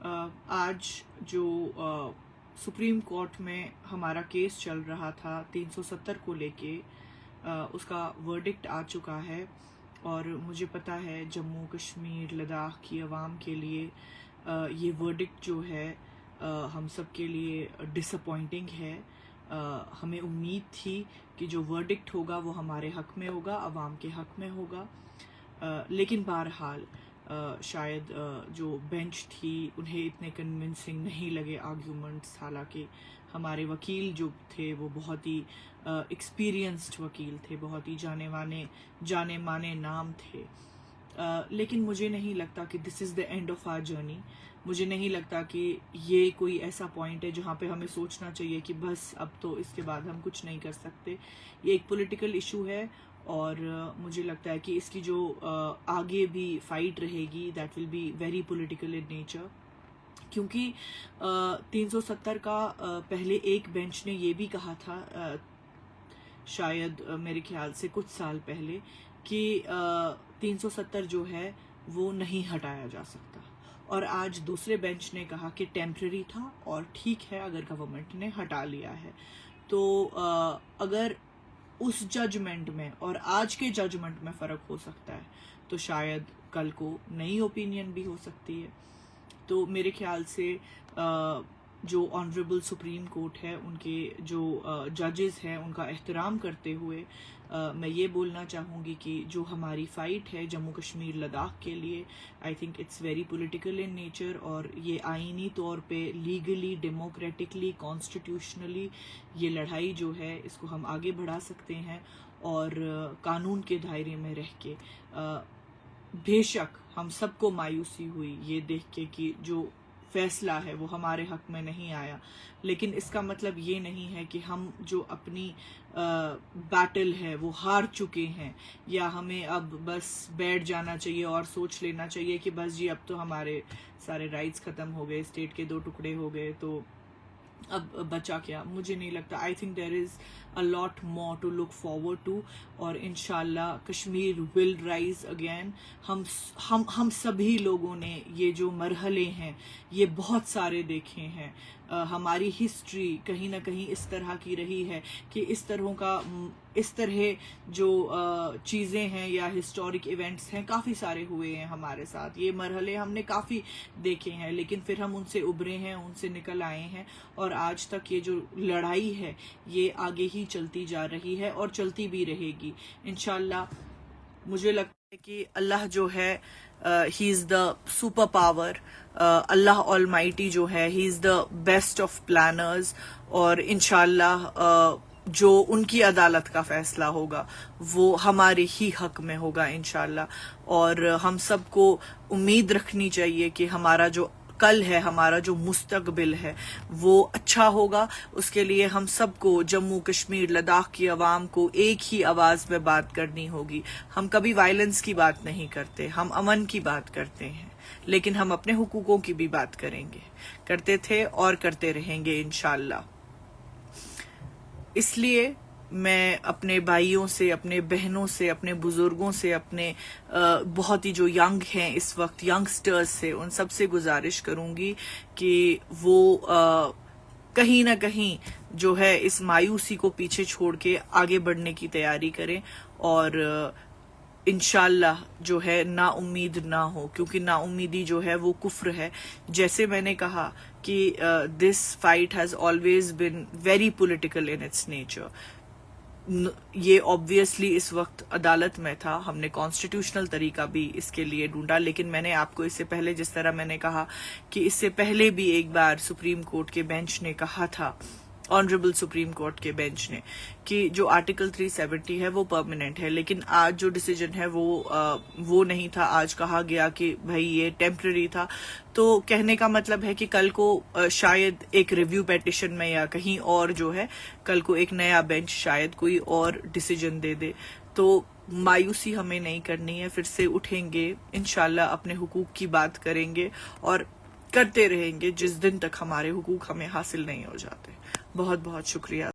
آج جو supreme court میں ہمارا کیس چل رہا تھا 370 کو لے کے، اس کا ورڈکٹ آ چکا ہے، اور مجھے پتا ہے جموں کشمیر لداخ کی عوام کے لیے یہ ورڈکٹ جو ہے ہم سب کے لیے ڈس اپوائنٹنگ ہے۔ ہمیں امید تھی کہ جو ورڈکٹ ہوگا وہ ہمارے حق میں ہوگا، عوام کے حق میں ہوگا، لیکن بہرحال شاید جو بینچ تھی انہیں اتنے کنونسنگ نہیں لگے آرگیومنٹس، حالانکہ ہمارے وکیل جو تھے وہ بہت ہی ایکسپیرینسڈ وکیل تھے، بہت ہی جانے مانے نام تھے، لیکن مجھے نہیں لگتا کہ this is the end of our journey. مجھے نہیں لگتا کہ یہ کوئی ایسا پوائنٹ ہے جہاں پہ ہمیں سوچنا چاہیے کہ بس اب تو اس کے بعد ہم کچھ نہیں کر سکتے۔ یہ ایک پولیٹیکل ایشو ہے، اور مجھے لگتا ہے کہ اس کی جو آگے بھی فائٹ رہے گی that will be very political in nature, کیونکہ 370 کا پہلے ایک بینچ نے یہ بھی کہا تھا، شاید میرے خیال سے کچھ سال پہلے، کہ 370 جو ہے وہ نہیں ہٹایا جا سکتا، اور آج دوسرے بینچ نے کہا کہ ٹیمپرری تھا اور ٹھیک ہے اگر گورنمنٹ نے ہٹا لیا ہے۔ تو اگر اس ججمنٹ میں اور آج کے ججمنٹ میں فرق ہو سکتا ہے تو شاید کل کو نئی اوپینین بھی ہو سکتی ہے۔ تو میرے خیال سے جو آنریبل سپریم کورٹ ہے، ان کے جو ججز ہیں، ان کا احترام کرتے ہوئے میں یہ بولنا چاہوں گی کہ جو ہماری فائٹ ہے جموں کشمیر لداخ کے لیے، I think it's very political in nature, اور یہ آئینی طور پہ لیگلی، ڈیموکریٹکلی، کانسٹیٹیوشنلی یہ لڑائی جو ہے اس کو ہم آگے بڑھا سکتے ہیں، اور قانون کے دائرے میں رہ کے۔ بے شک ہم سب کو مایوسی ہوئی یہ دیکھ کے کہ جو فیصلہ ہے وہ ہمارے حق میں نہیں آیا، لیکن اس کا مطلب یہ نہیں ہے کہ ہم جو اپنی بیٹل ہے وہ ہار چکے ہیں، یا ہمیں اب بس بیٹھ جانا چاہیے اور سوچ لینا چاہیے کہ بس جی اب تو ہمارے سارے رائٹس ختم ہو گئے، اسٹیٹ کے 2 ٹکڑے ہو گئے تو اب بچا کیا۔ مجھے نہیں لگتا۔ I think there is a lot more to look forward to, اور انشاءاللہ کشمیر ول رائز اگین۔ ہم سبھی لوگوں نے یہ جو مرحلے ہیں یہ بہت سارے دیکھے ہیں۔ ہماری ہسٹری کہیں نہ کہیں اس طرح کی رہی ہے کہ اس طرح جو چیزیں ہیں یا ہسٹورک ایونٹس ہیں کافی سارے ہوئے ہیں ہمارے ساتھ، یہ مرحلے ہم نے کافی دیکھے ہیں، لیکن پھر ہم ان سے ابھرے ہیں، ان سے نکل آئے ہیں، اور آج تک یہ جو لڑائی ہے یہ آگے ہی چلتی جا رہی ہے اور چلتی بھی رہے گی انشاءاللہ۔ مجھے لگتا ہے کہ اللہ جو ہے he is the super power, Allah almighty جو ہے he is the best of planners, اور انشاءاللہ جو ان کی عدالت کا فیصلہ ہوگا وہ ہمارے ہی حق میں ہوگا انشاءاللہ، اور ہم سب کو امید رکھنی چاہیے کہ ہمارا جو کل ہے، ہمارا جو مستقبل ہے وہ اچھا ہوگا۔ اس کے لیے ہم سب کو جموں کشمیر لداخ کی عوام کو ایک ہی آواز میں بات کرنی ہوگی۔ ہم کبھی وائلنس کی بات نہیں کرتے، ہم امن کی بات کرتے ہیں، لیکن ہم اپنے حقوقوں کی بھی بات کریں گے، کرتے تھے اور کرتے رہیں گے انشاءاللہ۔ اس لیے میں اپنے بھائیوں سے، اپنے بہنوں سے، اپنے بزرگوں سے، اپنے بہت ہی جو ینگ ہیں اس وقت ینگسٹرز سے، ان سب سے گزارش کروں گی کہ وہ کہیں نہ کہیں جو ہے اس مایوسی کو پیچھے چھوڑ کے آگے بڑھنے کی تیاری کریں، اور انشاءاللہ جو ہے نا امید نہ ہو، کیونکہ نا امیدی جو ہے وہ کفر ہے۔ جیسے میں نے کہا کہ this fight has always been very political in its nature. یہ آبویسلی اس وقت عدالت میں تھا، ہم نے کانسٹیٹیوشنل طریقہ بھی اس کے لیے ڈھونڈا، لیکن میں نے آپ کو اس سے پہلے جس طرح میں نے کہا کہ اس سے پہلے بھی ایک بار سپریم کورٹ کے بینچ نے کہا تھا، آنریبل سپریم کورٹ کے بینچ نے، کہ جو آرٹیکل 370 ہے وہ پرماننٹ ہے، لیکن آج جو ڈیسیجن ہے وہ نہیں تھا۔ آج کہا گیا کہ بھائی یہ ٹیمپرری تھا، تو کہنے کا مطلب ہے کہ کل کو شاید ایک ریویو پیٹیشن میں یا کہیں اور جو ہے کل کو ایک نیا بینچ شاید کوئی اور ڈیسیجن دے دے۔ تو مایوسی ہمیں نہیں کرنی ہے، پھر سے اٹھیں گے انشاءاللہ، اپنے حقوق کی بات کریں گے اور کرتے رہیں گے جس دن تک ہمارے حقوق ہمیں حاصل نہیں ہو جاتے۔ بہت بہت شکریہ۔